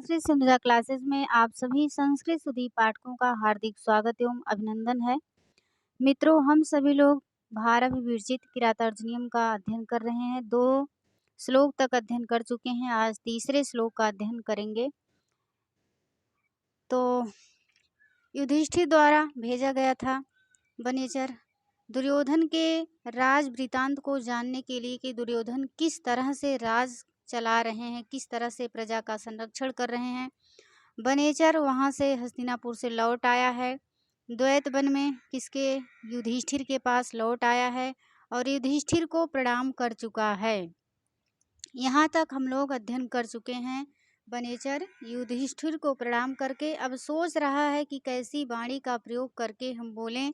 Sanskrit Sindhuja classes में आप सभी संस्कृत सुधी पाठकों का हार्दिक स्वागत एवं अभिनंदन है। मित्रों, हम सभी लोग भारव विरचित किरातार्जुनीयम का अध्ययन कर रहे हैं। 2 श्लोक तक अध्ययन कर चुके हैं। आज तीसरे श्लोक का अध्ययन करेंगे। तो युधिष्ठिर द्वारा भेजा गया था वनेचर दुर्योधन के राज वृतांत को जानने के लिए कि दुर्योधन किस तरह से राज चला रहे हैं, किस तरह से प्रजा का संरक्षण कर रहे हैं। वनेचर वहां से हस्तिनापुर से लौट आया है। द्वैत वन में किसके युधिष्ठिर के पास लौट आया है और युधिष्ठिर को प्रणाम कर चुका है। यहाँ तक हम लोग अध्ययन कर चुके हैं। वनेचर युधिष्ठिर को प्रणाम करके अब सोच रहा है कि कैसी वाणी का प्रयोग करके हम बोलें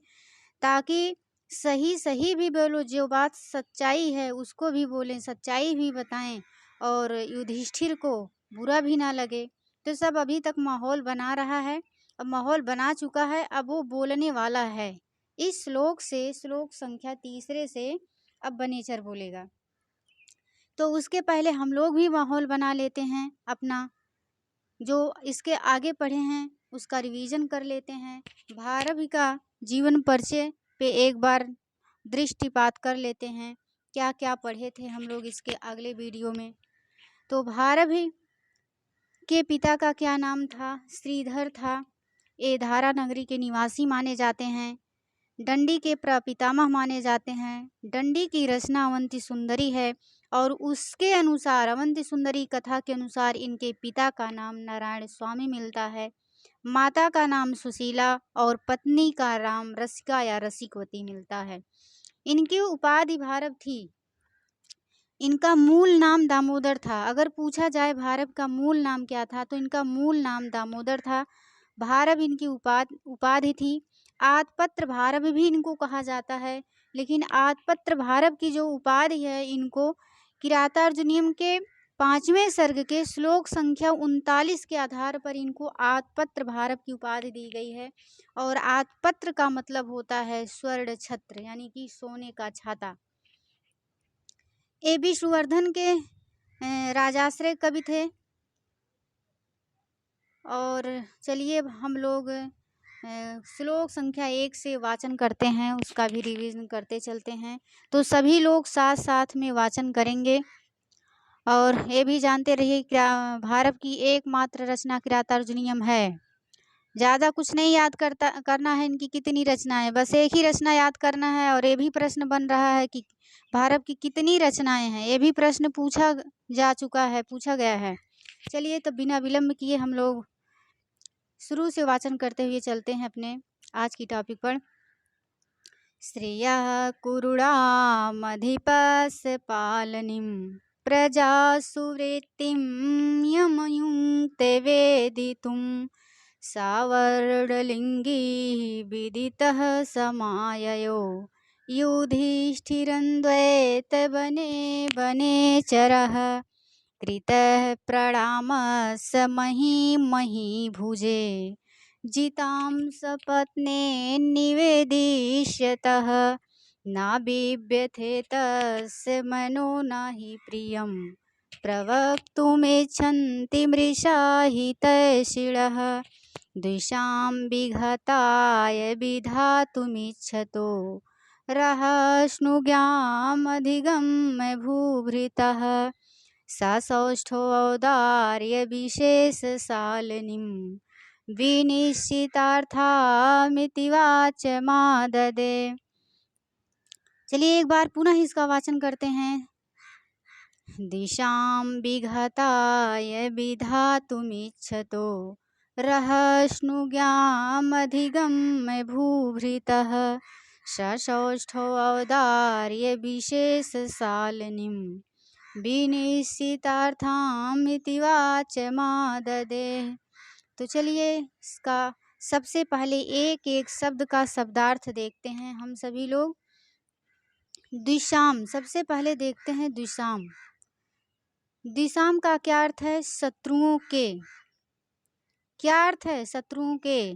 ताकि सही भी बोलो, जो बात सच्चाई है उसको भी बोलें, सच्चाई भी बताएं और युधिष्ठिर को बुरा भी ना लगे। तो सब अभी तक माहौल बना रहा है। अब माहौल बना चुका है, अब वो बोलने वाला है। इस श्लोक से, श्लोक संख्या तीसरे से अब वनेचर बोलेगा। तो उसके पहले हम लोग भी माहौल बना लेते हैं अपना, जो इसके आगे पढ़े हैं उसका रिवीजन कर लेते हैं। भारव का जीवन परिचय पे एक बार दृष्टिपात कर लेते हैं। क्या क्या पढ़े थे हम लोग इसके अगले वीडियो में। तो भारव के पिता का क्या नाम था? श्रीधर था। ये धारा नगरी के निवासी माने जाते हैं। दंडी के प्रपितामह माने जाते हैं। दंडी की रचना अवंती सुंदरी है और उसके अनुसार, अवंती सुंदरी कथा के अनुसार, इनके पिता का नाम नारायण स्वामी मिलता है, माता का नाम सुशीला और पत्नी का नाम रसिका या रसिकवती मिलता है। इनकी उपाधि भारव थी। इनका मूल नाम दामोदर था। अगर पूछा जाए भारव का मूल नाम क्या था तो इनका मूल नाम दामोदर था। भारव इनकी उपाधि थी। आदपत्र भारव भी इनको कहा जाता है, लेकिन आदपत्र भारव की जो उपाधि है, इनको किरातार्जुनीयम के 5वें सर्ग के श्लोक संख्या 39 के आधार पर इनको आदपत्र भारव की उपाधि दी गई है। और आदपत्र का मतलब होता है स्वर्ण छत्र, यानी कि सोने का छाता। ए.बी. श्रीवर्धन के राजाश्रय कवि थे। और चलिए हम लोग श्लोक संख्या 1 से वाचन करते हैं, उसका भी रिवीजन करते चलते हैं। तो सभी लोग साथ साथ में वाचन करेंगे। और ये भी जानते रहिए भारव की एकमात्र रचना किरातार्जुनीयम है। ज़्यादा कुछ नहीं याद करना है इनकी कितनी रचनाएं, बस एक ही रचना याद करना है। और ये भी प्रश्न बन रहा है कि भारव की कितनी रचनाएं हैं, ये भी प्रश्न पूछा गया है। चलिए तो बिना विलंब किए हम लोग शुरू से वाचन करते हुए चलते हैं अपने आज की टॉपिक पर। श्रेयः कुरुणामधिपस् पालनीं प्रजा सुवृत्तिं यमयुङ्क्ते वेदितुं सावर्णलिङ्गी विदितः समाययो युधिष्ठिरन्द्वैतवने वनेचरः कृतः प्रणामस् महीभुजे जितां सपत्ने निवेदिष्यतः नाबिभ्यथे तस्य मनो नहि प्रियं प्रवक्तुमिच्छन्ति मृषा हि तैशिळः द्विषां विघाताय विधातुमिच्छतो रहस्नुज्ञामधिगम्य भूभृतः ससौष्ठवौदार्यविशेषशालिनीं विनिश्चितार्थामिति वाचमाददे। चलिए एक बार पुनः इसका वाचन करते हैं। दिशां विघाताय विधातुमिच्छतो रहस्नुज्ञामधिगम्य भूभृतः ससौष्ठवौदार्यविशेषशालिनीं विनिश्चितार्थामिति वाचमाददे। तो चलिए इसका सबसे पहले एक एक शब्द का शब्दार्थ देखते हैं हम सभी लोग। द्विषाम, सबसे पहले देखते हैं द्विषाम। द्विषाम का क्या अर्थ है? शत्रुओं के। क्या अर्थ है? शत्रुओं के।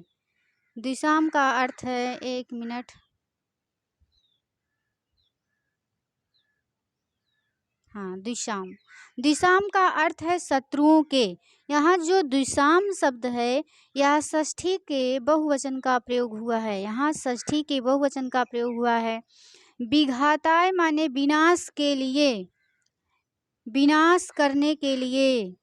द्विषाम का अर्थ है, एक मिनट, हाँ, द्विषाम। द्विषाम का अर्थ है शत्रुओं के, यहाँ जो द्विसाम शब्द है, यह षष्ठी के बहुवचन का प्रयोग हुआ है। यहाँ षष्ठी के बहुवचन का प्रयोग हुआ है। विघाताय माने विनाश के लिए, विनाश करने के लिए।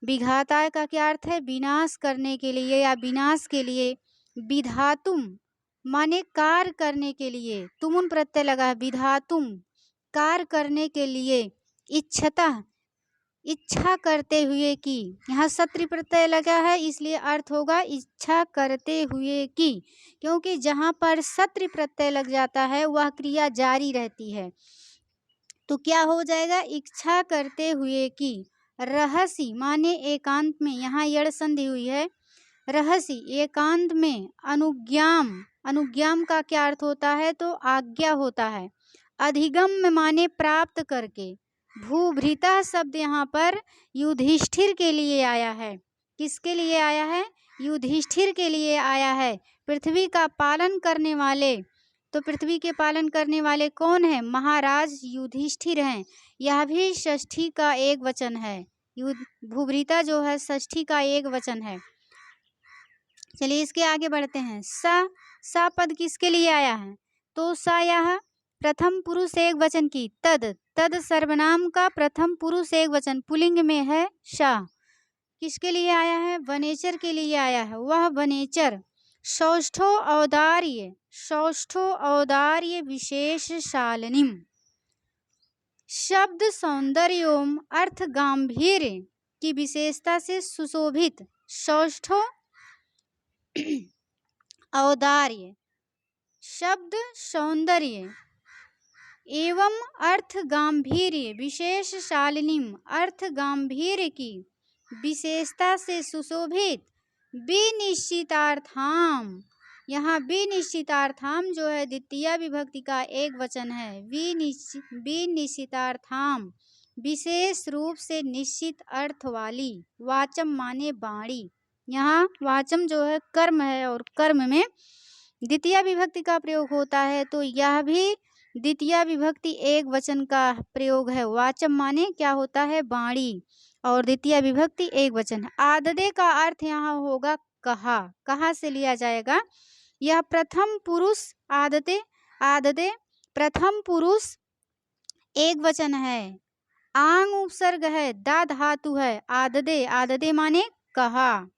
विघाताय का क्या अर्थ है? विनाश करने के लिए या विनाश के लिए। विधातुम माने कार्य करने के लिए, तुमुन प्रत्यय लगा है। विधातुम कार्य करने के लिए। इच्छतः इच्छा करते हुए की, यहाँ सत्रि प्रत्यय लगा है, इसलिए अर्थ होगा इच्छा करते हुए की, क्योंकि जहाँ पर सत्रि प्रत्यय लग जाता है वह क्रिया जारी रहती है। तो क्या हो जाएगा? इच्छा करते हुए की। रहसी माने एकांत में, यहाँ यड़ संधि हुई है। रहसी एकांत में। अनुज्ञाम, अनुज्ञाम का क्या अर्थ होता है? तो आज्ञा होता है। अधिगम्य माने प्राप्त करके। भूभृता शब्द यहाँ पर युधिष्ठिर के लिए आया है। किसके लिए आया है? युधिष्ठिर के लिए आया है। पृथ्वी का पालन करने वाले, तो पृथ्वी के पालन करने वाले कौन है? महाराज युधिष्ठिर हैं। यह भी षष्ठी का एक वचन है। भूभृता जो है षष्ठी का एक वचन है। चलिए इसके आगे बढ़ते हैं। सा पद किसके लिए आया है? तो सा यह प्रथम पुरुष एक वचन की। तद सर्वनाम का प्रथम पुरुष एक वचन पुल्लिंग में है शा। किसके लिए आया है? वनेचर के लिए आया है। वह वनेचर सौष्ठो औदार्य, सौष्ठो औदार्य विशेष शालिनीम। शब्द सौंदर्योम अर्थ गांभीर्य की विशेषता से सुशोभित। सौष्ठो औदार्य शब्द सौंदर्य एवं अर्थ गांभीर्य विशेष शालिनीम अर्थ गांभीर्य की विशेषता से सुशोभित। विनिश्चितार्थाम, यहाँ विनिश्चितार्थाम जो है द्वितीय विभक्ति का एक वचन है। विनिश्चितार्थाम विशेष रूप से निश्चित अर्थ वाली। वाचम माने बाणी, यहाँ वाचम जो है कर्म है और कर्म में द्वितीय विभक्ति का प्रयोग होता है, तो यह भी द्वितीय विभक्ति एक वचन का प्रयोग है। वाचम माने क्या होता है? बाणी, और द्वितीय विभक्ति एक वचन है। आददे का अर्थ यहाँ होगा कहा। कहा से लिया जाएगा? यह प्रथम पुरुष आदते, आददे प्रथम पुरुष एक वचन है। आंग उपसर्ग है, दा धातु है। आददे, आददे माने कहा।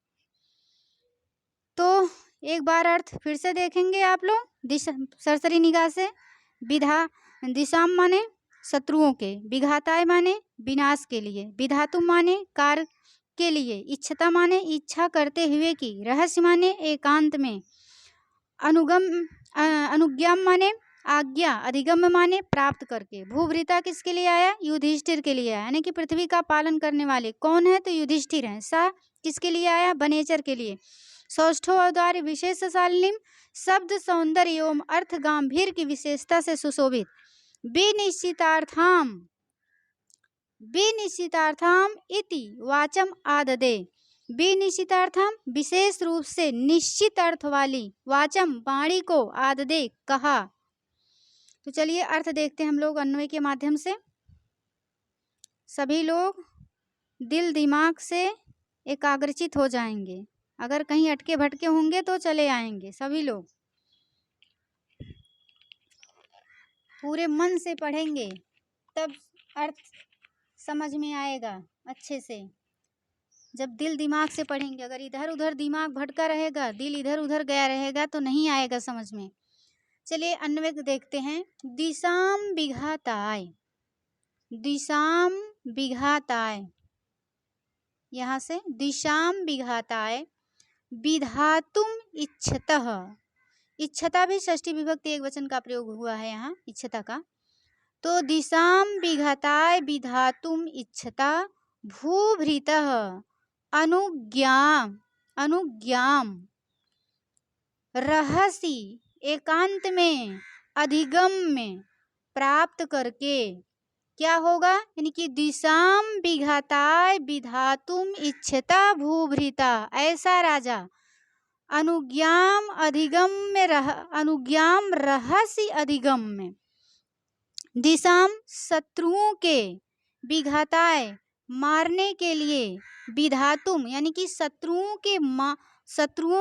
तो एक बार अर्थ फिर से देखेंगे आप लोग सरसरी निगाह से। विधा दिशाम माने शत्रुओं के, विघाताय माने विनाश के लिए, विधातुम माने कार्य के लिए, इच्छता माने इच्छा करते हुए की, रहस्य माने एकांत में, अनुज्ञाम माने आज्ञा, अधिगम माने प्राप्त करके। भूभृता किसके लिए आया? युधिष्ठिर के लिए आया, यानी कि पृथ्वी का पालन करने वाले कौन है? तो युधिष्ठिर हैं। सा किसके लिए आया? वनेचर के लिए। सौष्ठो औदार्य विशेष शालिनीम शब्द सौंदर्य एवं अर्थ गांभीर्य की विशेषता से सुशोभित। विनिश्चितार्थाम, विनिश्चितार्थाम इति वाचम आददे। विनिश्चितार्थम विशेष रूप से निश्चित अर्थ वाली वाचम वाणी को आददे कहा। तो चलिए अर्थ देखते हैं हम लोग अन्वय के माध्यम से। सभी लोग दिल दिमाग से एकाग्रचित हो जाएंगे। अगर कहीं अटके भटके होंगे तो चले आएंगे। सभी लोग पूरे मन से पढ़ेंगे तब अर्थ समझ में आएगा अच्छे से। जब दिल दिमाग से पढ़ेंगे, अगर इधर उधर दिमाग भटका रहेगा, दिल इधर उधर गया रहेगा तो नहीं आएगा समझ में। चलिए अन्वय देखते हैं। दिशाम विघाताय, दिशाम विघाताय, यहाँ से दिशाम विघाताय विधातुम इच्छतः। इच्छता भी षष्ठी विभक्ति एक वचन का प्रयोग हुआ है यहाँ इच्छता का। तो दिशाम विघाताय विधातुम इच्छता भूभृतः अनुज्ञाम, अनुज्ञाम रहसी एकांत में, अधिगम में प्राप्त करके। क्या होगा? यानी कि दिशाम विघाताय विधातुम इच्छता भूभृता, ऐसा राजा अनुज्ञाम अधिगम में अनुज्ञाम रहस्य अधिगम में, दिशाम शत्रुओं के, विघाताय मारने के लिए, विधातुम यानी कि शत्रुओं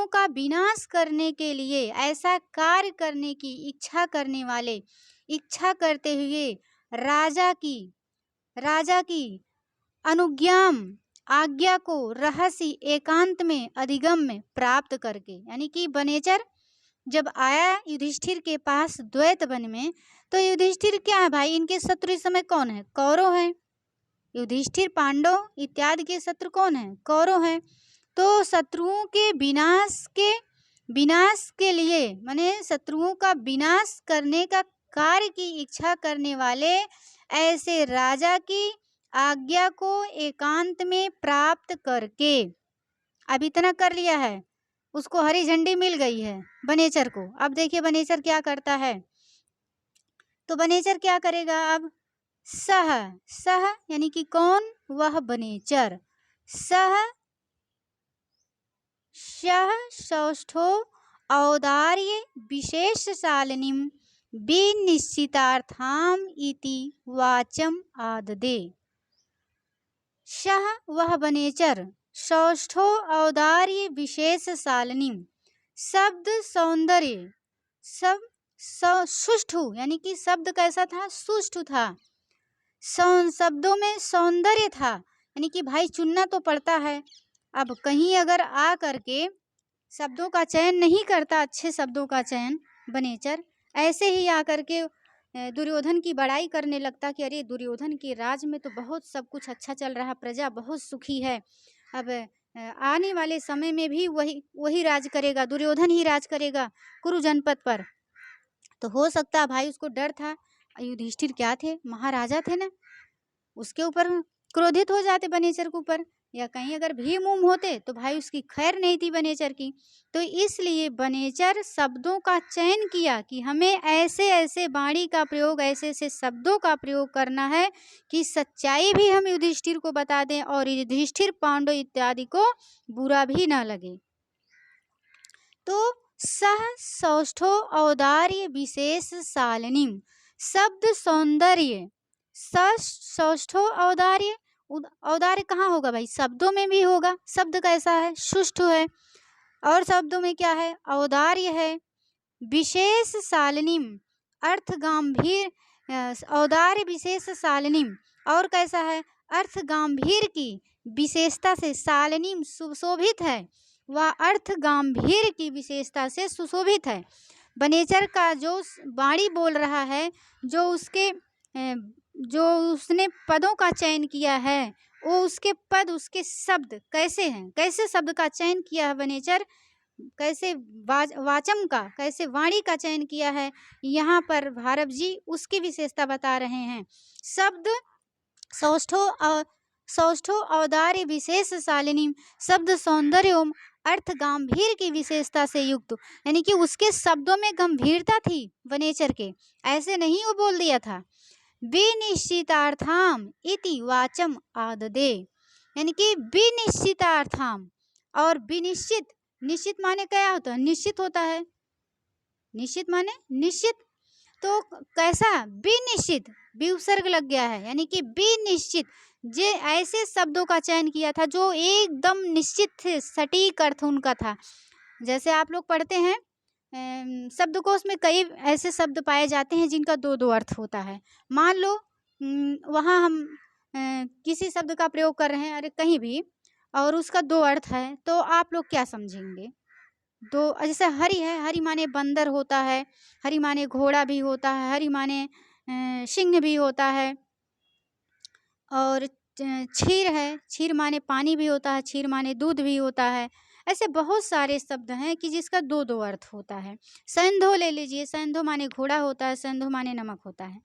का विनाश करने के लिए, ऐसा कार्य करने की इच्छा करने वाले, इच्छा करते हुए राजा की अनुज्ञाम आज्ञा को रहस्य एकांत में अधिगम में प्राप्त करके, यानी कि वनेचर जब आया युधिष्ठिर के पास द्वैत वन में, तो युधिष्ठिर क्या है भाई, इनके शत्रु इस समय कौन है, कौरव है। युधिष्ठिर पांडव इत्यादि के शत्रु कौन है, कौरव है। तो शत्रुओं के विनाश के लिए, माने शत्रुओं का विनाश करने का कार्य की इच्छा करने वाले ऐसे राजा की आज्ञा को एकांत में प्राप्त करके, अब इतना कर लिया है, उसको हरी झंडी मिल गई है वनेचर को। अब देखिए वनेचर क्या करता है, तो वनेचर क्या करेगा अब, सह यानी कि कौन, वह वनेचर, सौष्ठो औदार्य विशेषशालिनीं विनिश्चितार्थाम इति वाचम आददे। सह वह वनेचर, सौष्ठो औदार्य विशेषशालिनीं, शब्द सौंदर्य, सब सुष्ठु यानी कि शब्द कैसा था, सुष्ठु था, शब्दों में सौंदर्य था, यानी कि भाई चुनना तो पड़ता है। अब कहीं अगर आ करके शब्दों का चयन नहीं करता, अच्छे शब्दों का चयन वनेचर, ऐसे ही आ करके दुर्योधन की बड़ाई करने लगता कि अरे दुर्योधन के राज में तो बहुत सब कुछ अच्छा चल रहा, प्रजा बहुत सुखी है, अब आने वाले समय में भी वही राज करेगा, दुर्योधन ही राज करेगा कुरु जनपद पर। तो हो सकता है भाई उसको डर था, युधिष्ठिर क्या थे, महाराजा थे ना, उसके ऊपर क्रोधित हो जाते वनेचर के ऊपर, या कहीं अगर भीम उम होते तो भाई उसकी खैर नहीं थी वनेचर की। तो इसलिए वनेचर शब्दों का चयन किया कि हमें ऐसे ऐसे वाणी का प्रयोग, ऐसे ऐसे शब्दों का प्रयोग करना है कि सच्चाई भी हम युधिष्ठिर को बता दें और युधिष्ठिर पांडव इत्यादि को बुरा भी ना लगे। तो सौष्ठो औदार्य विशेष शालिनीम, शब्द सौंदर्य, सौष्ठो औदार्य, औदार्य कहाँ होगा भाई, शब्दों में भी होगा, शब्द कैसा है, सुष्ठु है, और शब्दों में क्या है, औदार्य है, विशेष शालिनीम, अर्थ गंभीर, औदार्य विशेष शालिनीम, और कैसा है, अर्थ गंभीर की विशेषता से, शालिनीम सुशोभित है, वह अर्थ गंभीर की विशेषता से सुशोभित है। वनेचर का जो वाणी बोल रहा है, जो उसने पदों का चयन किया है, वो उसके पद, उसके शब्द कैसे हैं, कैसे शब्द का चयन किया है वनेचर, कैसे वाचम का, कैसे वाणी का चयन किया है, यहाँ पर भारत जी उसकी विशेषता बता रहे हैं। शब्द सौष्ठो औदार्य विशेष शालिनी, शब्द सौंदर्य अर्थ गंभीर की विशेषता से युक्त, यानी कि उसके शब्दों में गंभीरता थी वनेचर के, ऐसे नहीं वो बोल दिया था। विनिश्चितार्थाम इति वाचम आददे, यानी कि विनिश्चितार्थाम, और विनिश्चित, निश्चित माने क्या होता है, निश्चित होता है, निश्चित माने निश्चित, तो कैसा, विनिश्चित, विसर्ग लग गया है, यानी कि विनिश्चित, जे ऐसे शब्दों का चयन किया था जो एकदम निश्चित थे, सटीक अर्थ उनका था। जैसे आप लोग पढ़ते हैं शब्दकोश में कई ऐसे शब्द पाए जाते हैं जिनका दो दो अर्थ होता है। मान लो वहाँ हम किसी शब्द का प्रयोग कर रहे हैं, अरे कहीं भी, और उसका दो अर्थ है, तो आप लोग क्या समझेंगे, दो, जैसे हरि है, हरि माने बंदर होता है, हरि माने घोड़ा भी होता है, हरि माने सिंह भी होता है, और क्षीर है, क्षीर माने पानी भी होता है, क्षीर माने दूध भी होता है। ऐसे बहुत सारे शब्द हैं कि जिसका दो दो अर्थ होता है। सैंधो ले लीजिए, सैंधो माने घोड़ा होता है, सैंधो माने नमक होता है।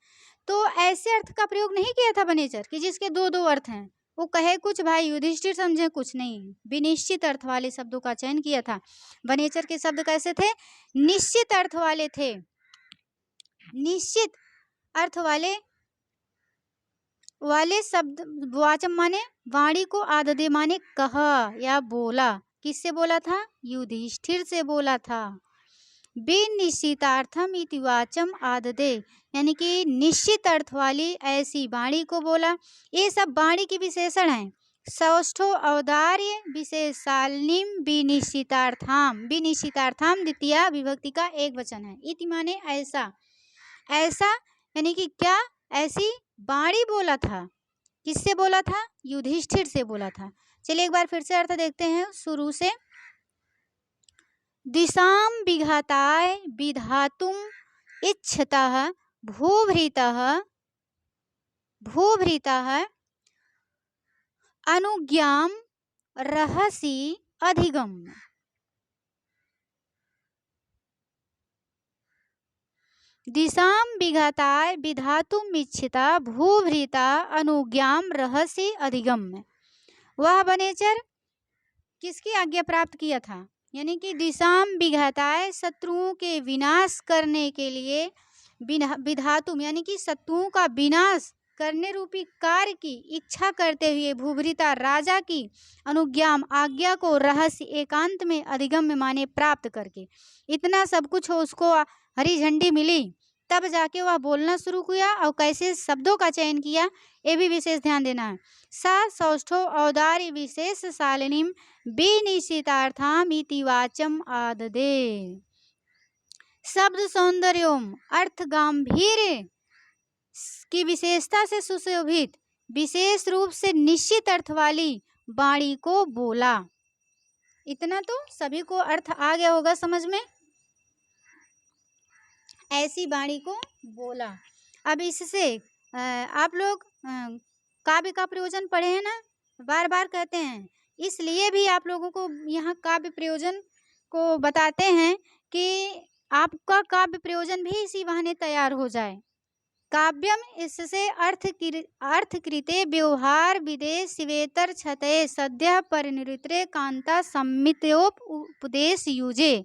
तो ऐसे अर्थ का प्रयोग नहीं किया था वनेचर कि जिसके दो दो अर्थ हैं, वो कहे कुछ भाई युधिष्ठिर समझे कुछ नहीं, विनिश्चित अर्थ वाले शब्दों का चयन किया था। वनेचर के शब्द कैसे थे, निश्चित अर्थ वाले थे, निश्चित अर्थ वाले शब्द, वाचम माने वाणी को, आददे माने कहा या बोला, किससे बोला था, युधिष्ठिर से बोला था। विनिश्चितार्थम इति वाचम आददे, यानी कि निश्चित अर्थ वाली ऐसी वाणी को बोला। ये सब वाणी की विशेषण हैं। सौष्ठो औदार्य विशेषालिनीम विनिश्चितार्थाम, विनिश्चितार्थाम द्वितीया विभक्ति का एक वचन है। इति माने ऐसा, ऐसा यानी कि क्या, ऐसी वाणी बोला था। किससे बोला था? युधिष्ठिर से बोला था। चलिए एक बार फिर से अर्थ देखते हैं शुरू से। दिशां विघाताय विधातुम इच्छतः भूभृतः अनुज्ञां रहसि अधिगम्य। दिशां विघाताय विधातुम इच्छिता भूभृता अनुज्ञां रहसि अधिगम्य। वह वनेचर किसकी आज्ञा प्राप्त किया था? यानी कि दिशां विघाताय, शत्रुओं के विनाश करने के लिए, विधातुम यानी कि शत्रुओं का विनाश करने रूपी कार्य की इच्छा करते हुए, भूभृता राजा की अनुज्ञाम आज्ञा को रहस्य एकांत में अधिगम्य माने प्राप्त करके, इतना सब कुछ हो उसको हरी झंडी मिली, तब जाके वह बोलना शुरू किया। और कैसे शब्दों का चयन किया ये भी विशेष ध्यान देना है। सा सौष्ठो औदार्य विशेष शालिनीम विनिश्चितार्थाम इति वाचम आददे। शब्द सौंदर्योम अर्थ गांभीर्य की विशेषता से सुशोभित विशेष रूप से निश्चित अर्थ वाली वाणी को बोला। इतना तो सभी को अर्थ आ गया होगा समझ में। ऐसी वाणी को बोला। अब इससे आप लोग काव्य का प्रयोजन पढ़े हैं ना, बार बार कहते हैं, इसलिए भी आप लोगों को यहाँ काव्य प्रयोजन को बताते हैं कि आपका काव्य प्रयोजन भी इसी बहाने तैयार हो जाए। काव्यम इससे अर्थकृते व्यवहार विदेश शिवेतर छतये सद्य परिनिरुत्रे कांता सम्मितोपदेश युजे।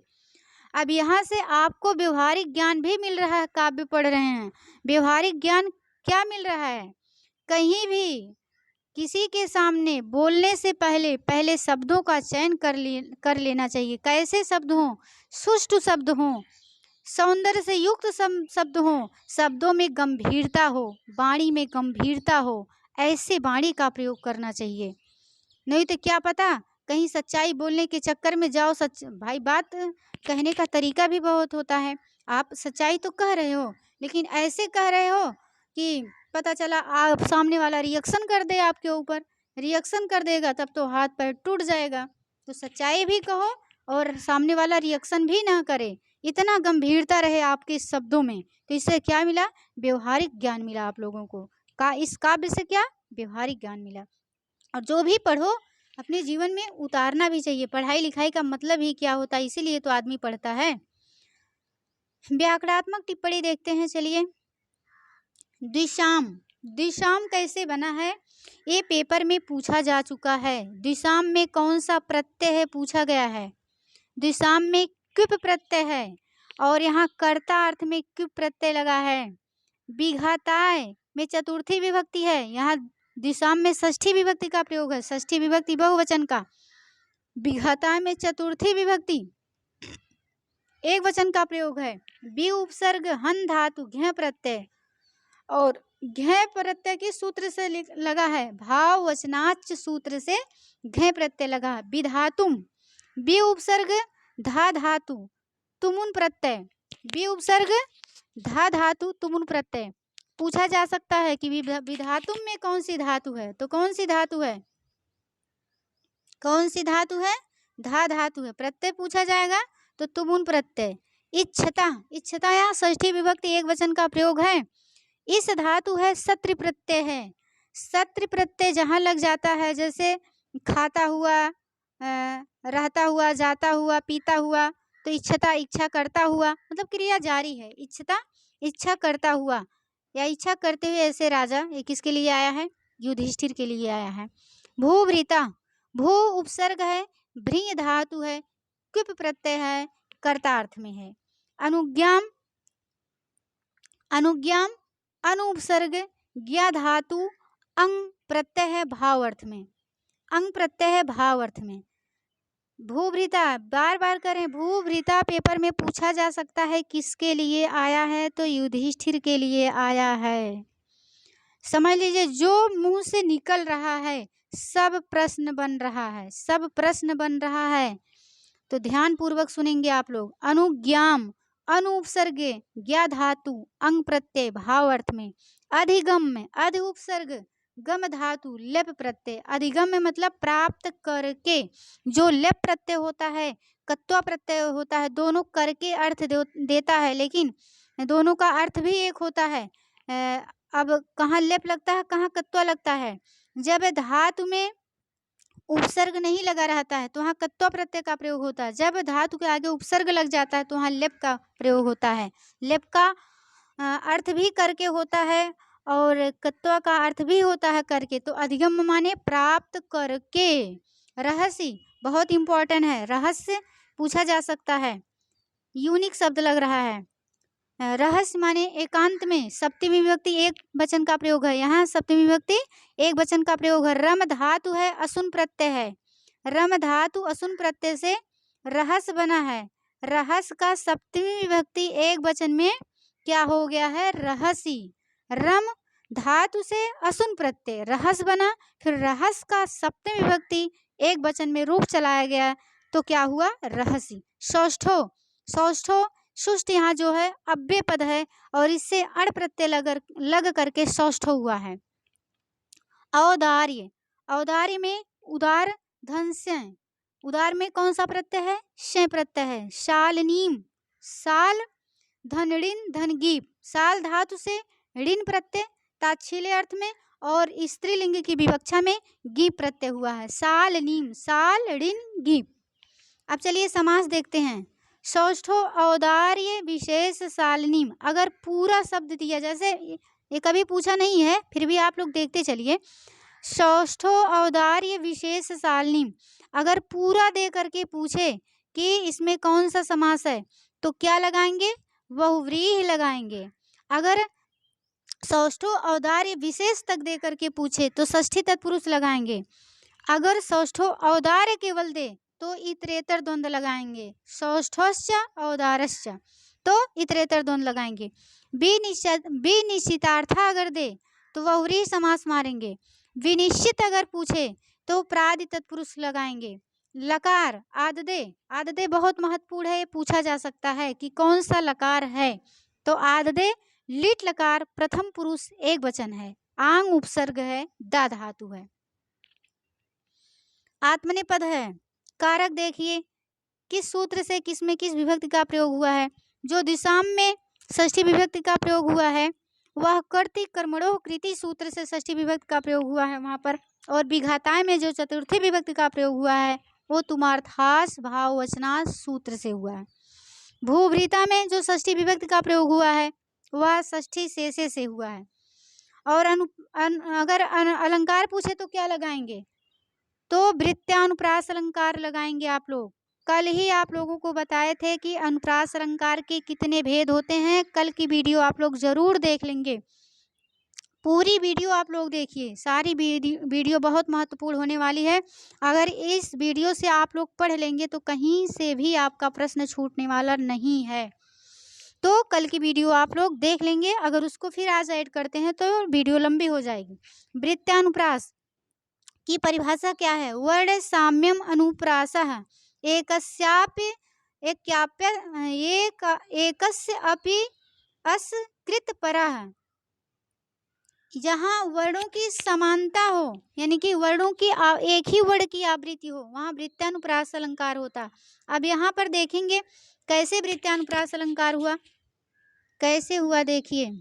अब यहाँ से आपको व्यवहारिक ज्ञान भी मिल रहा है। काव्य पढ़ रहे हैं, व्यवहारिक ज्ञान क्या मिल रहा है? कहीं भी किसी के सामने बोलने से पहले शब्दों का चयन कर लेना चाहिए। कैसे शब्द हों? सुष्ठु शब्द हों, सौंदर्य से युक्त शब्द हों, शब्दों में गंभीरता हो, वाणी में गंभीरता हो, ऐसे वाणी का प्रयोग करना चाहिए। नहीं तो क्या पता कहीं सच्चाई बोलने के चक्कर में जाओ। भाई बात कहने का तरीका भी बहुत होता है। आप सच्चाई तो कह रहे हो, लेकिन ऐसे कह रहे हो कि पता चला आप सामने वाला रिएक्शन कर दे आपके ऊपर। रिएक्शन कर देगा तब तो हाथ पैर टूट जाएगा। तो सच्चाई भी कहो और सामने वाला रिएक्शन भी ना करे, इतना गंभीरता रहे आपके शब्दों में। तो इससे क्या मिला? व्यवहारिक ज्ञान मिला आप लोगों को। इस काव्य से क्या? व्यवहारिक ज्ञान मिला। और जो भी पढ़ो अपने जीवन में उतारना भी चाहिए। पढ़ाई लिखाई का मतलब ही क्या होता है, इसीलिए तो आदमी पढ़ता है। व्याकरणात्मक टिप्पणी देखते हैं। चलिए, द्विशाम, द्विशाम कैसे बना है ये पेपर में पूछा जा चुका है। द्विशाम में कौन सा प्रत्यय है पूछा गया है। द्विशाम में क्विप प्रत्यय है और यहाँ कर्ता अर्थ में क्विप प्रत्यय लगा है। विघाताय में चतुर्थी विभक्ति है, यहाँ द्विशाम में षष्ठी विभक्ति का प्रयोग है, षष्ठी विभक्ति बहुवचन का। विघाताय में चतुर्थी विभक्ति एक वचन का प्रयोग है। बी उपसर्ग हन धातु घ प्रत्यय, और घ प्रत्यय के सूत्र से लगा है, भाव वचनाच सूत्र से घ प्रत्यय लगा है। विधातुम, बी उपसर्ग धा धातु तुमुन प्रत्यय, बी उपसर्ग धा धातु तुमुन प्रत्यय। पूछा जा सकता है कि विधातुम में कौन सी धातु है, तो कौन सी धातु है? कौन सी धातु है? धा धातु है। प्रत्यय पूछा जाएगा तो तुमुन प्रत्यय। इच्छता, इच्छता यहाँ षष्ठी विभक्ति एक वचन का प्रयोग है। इस धातु है सत्र प्रत्यय है। सत्र प्रत्यय जहाँ लग जाता है, जैसे खाता हुआ, रहता हुआ, जाता हुआ, पीता हुआ, तो इच्छता इच्छा करता हुआ, मतलब क्रिया जारी है। इच्छता इच्छा करता हुआ या इच्छा करते हुए ऐसे राजा, ये किसके लिए आया है? युधिष्ठिर के लिए आया है। भूभृता, भू उपसर्ग है, भ्री धातु है, क्विप प्रत्यय है, कर्ता अर्थ में है। अनुज्ञाम, अनुज्ञाम अनुपसर्ग ज्ञा धातु अंग प्रत्यय है भाव अर्थ में। अंग प्रत्यय है भाव अर्थ में। भूभृता, बार बार करें, भूभृता पेपर में पूछा जा सकता है, किसके लिए आया है, तो युधिष्ठिर के लिए आया है। समझ लीजिए, जो मुंह से निकल रहा है सब प्रश्न बन रहा है, सब प्रश्न बन रहा है। तो ध्यान पूर्वक सुनेंगे आप लोग। अनुज्ञाम, अनु उपसर्गे, ज्ञा धातु, अंग प्रत्यय भाव अर्थ में। अधिगम में अधि उपसर्ग, गम धातु, लेप प्रत्यय। अधिगम में मतलब प्राप्त करके, जो लेप प्रत्यय होता है, कत्वा प्रत्यय होता है, दोनों करके अर्थ देता है, लेकिन दोनों का अर्थ भी एक होता है। अब कहाँ लेप लगता है, कहाँ कत्वा लगता है। जब धातु में उपसर्ग नहीं लगा रहता है तो वहाँ कत्वा प्रत्यय का प्रयोग होता है। जब धातु के आगे उपसर्ग लग जाता है तो वहाँ लेप का प्रयोग होता है। लेप का अर्थ भी करके होता है और कत्वा का अर्थ भी होता है करके। तो अधिगम माने प्राप्त करके। रहस्य बहुत इंपॉर्टेंट है, रहस्य पूछा जा सकता है, यूनिक शब्द लग रहा है। रहस्य माने एकांत में, सप्तमी विभक्ति एक वचन का प्रयोग है, यहाँ सप्तमी विभक्ति एक वचन का प्रयोग है। रम धातु है, असुन प्रत्यय है, रम धातु असुन प्रत्यय से रहस्य बना है। रहस्य का सप्तमी विभक्ति एक वचन में क्या हो गया है, रहसी। रम धातु से असुन प्रत्यय रहस्य बना, फिर रहस्य का सप्तमी विभक्ति एक वचन में रूप चलाया गया तो क्या हुआ, रहसी। सौष्ठो, सौष्ठो सुष्ट यहाँ जो है अव्यय पद है और इससे अण प्रत्यय लग करके सौष्ठो हुआ है। औदार्य, औदार्य में उदार धन से, उदार में कौन सा प्रत्यय है, शय प्रत्यय है। शालनीम, साल धन ऋण धन गीप, साल धातु से ऋण प्रत्यय ताच्छील्य अर्थ में और स्त्रीलिंग की विवक्षा में गीप प्रत्यय हुआ है। सालनीम, साल ऋण गीप। अब चलिए समास देखते हैं। सौष्ठो औदार्य विशेष सालनीम, अगर पूरा शब्द दिया, जैसे ये कभी पूछा नहीं है फिर भी आप लोग देखते चलिए। सौष्ठो औदार्य विशेष सालनीम, अगर पूरा दे करके पूछे कि इसमें कौन सा समास है तो क्या लगाएंगे, बहुव्रीहि लगाएंगे। अगर सौष्ठो औदार्य विशेष तक दे करके पूछे तो षष्ठी तत्पुरुष लगाएंगे। अगर सौष्ठो औदार्य केवल दे तो इतरेतर द्वंद्व लगाएंगे। सौष्ठश्च औदारश्च तो इतरेतर द्वंद्व लगाएंगे। विनिश्चितार्था अगर दे तो बहुव्रीहि समास मारेंगे। विनिश्चित अगर पूछे तो प्रादि तत्पुरुष लगाएंगे। लकार आददे, आददे बहुत महत्वपूर्ण है, पूछा जा सकता है कि कौन सा लकार है, तो आददे लिट लकार प्रथम पुरुष एक वचन है, आंग उपसर्ग है, दा धातु है। आत्मनेपद है। कारक देखिए किस सूत्र से किस में किस विभक्ति का प्रयोग हुआ है। जो दिशाम में षष्ठी विभक्ति का प्रयोग हुआ है वह कर्ति कर्मणोः कृति सूत्र से षष्ठी विभक्ति का प्रयोग हुआ है वहाँ पर। और विघाताय में जो चतुर्थी विभक्ति का प्रयोग हुआ है वो तुमार्थास भाववचनास सूत्र से हुआ है। भूभृता में जो षष्ठी विभक्ति का प्रयोग हुआ है वह षष्ठी शेषे से हुआ है। और अगर अलंकार पूछे तो क्या लगाएंगे, तो वृत्त्यानुप्रास अलंकार लगाएंगे। आप लोग कल ही आप लोगों को बताए थे कि अनुप्रास अलंकार के कितने भेद होते हैं। कल की वीडियो आप लोग जरूर देख लेंगे, पूरी वीडियो आप लोग देखिए, सारी वीडियो बहुत महत्वपूर्ण होने वाली है। अगर इस वीडियो से आप लोग पढ़ लेंगे तो कहीं से भी आपका प्रश्न छूटने वाला नहीं है। तो कल की वीडियो आप लोग देख लेंगे, अगर उसको फिर आज ऐड करते हैं तो वीडियो लंबी हो जाएगी। वृत्त्यानुप्रास की परिभाषा क्या है, वर्ण साम्यम अनुप्रासः एकस्यापि एकस्य अपि अस्कृत परः, जहाँ वर्णों की समानता हो, यानी कि वर्णों की एक ही वर्ण की आवृत्ति हो, वहाँ वृत्त्यानुप्रास अलंकार होता। अब यहाँ पर देखेंगे कैसे वृत्त्यानुप्रास अलंकार हुआ, कैसे हुआ देखिए।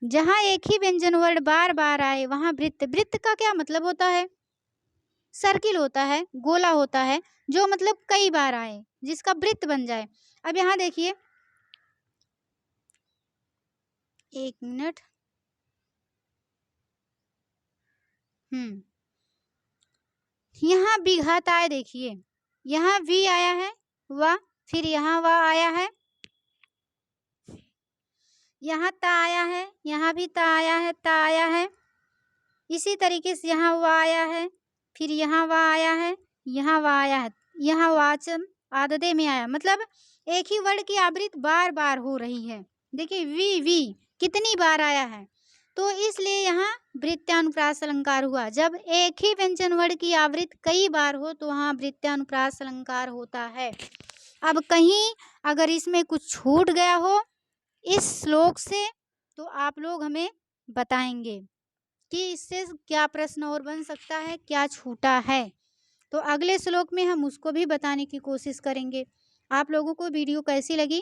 जहाँ एक ही व्यंजन वर्ण बार बार आए वहाँ वृत्त, वृत्त का क्या मतलब होता है, सर्किल होता है, गोला होता है, जो मतलब कई बार आए जिसका वृत्त बन जाए। अब यहाँ देखिए, एक मिनट, यहाँ विघाताय देखिए, यहाँ वी आया है वा, फिर यहाँ वा आया है, यहाँ ता आया है, यहाँ भी ता आया है, ता आया है। इसी तरीके से यहाँ वा आया है, फिर यहाँ वा आया है, यहाँ वा आया है, यहाँ वाचन आददे में आया, मतलब एक ही वर्ड की आवृत्ति बार-बार हो रही है। देखिए वी कितनी बार आया है, तो इसलिए यहाँ वृत्यानुप्रास अलंकार हुआ। जब एक ही व्यंजन वर्ड की आवृत्ति कई बार हो तो वहाँ वृत्यानुप्रास अलंकार होता है। अब कहीं अगर इसमें कुछ छूट गया हो इस श्लोक से तो आप लोग हमें बताएंगे कि इससे क्या प्रश्न और बन सकता है, क्या छूटा है। तो अगले श्लोक में हम उसको भी बताने की कोशिश करेंगे। आप लोगों को वीडियो कैसी लगी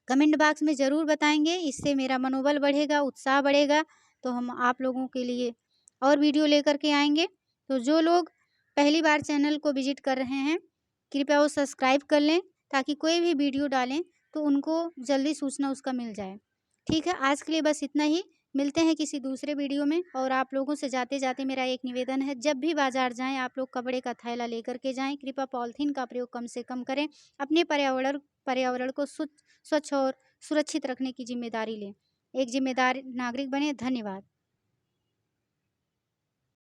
कमेंट बॉक्स में ज़रूर बताएंगे, इससे मेरा मनोबल बढ़ेगा, उत्साह बढ़ेगा, तो हम आप लोगों के लिए और वीडियो लेकर के आएंगे। तो जो लोग पहली बार चैनल को विजिट कर रहे हैं कृपया वो सब्सक्राइब कर लें ताकि कोई भी वीडियो डालें तो उनको जल्दी सूचना उसका मिल जाए। ठीक है, आज के लिए बस इतना ही। मिलते हैं किसी दूसरे वीडियो में। और आप लोगों से जाते जाते मेरा एक निवेदन है, जब भी बाजार जाएं आप लोग कपड़े का थैला लेकर के जाएं। कृपया पॉलीथीन का प्रयोग कम से कम करें। अपने पर्यावरण को स्वच्छ और सुरक्षित रखने की जिम्मेदारी लें। एक जिम्मेदार नागरिक बने। धन्यवाद।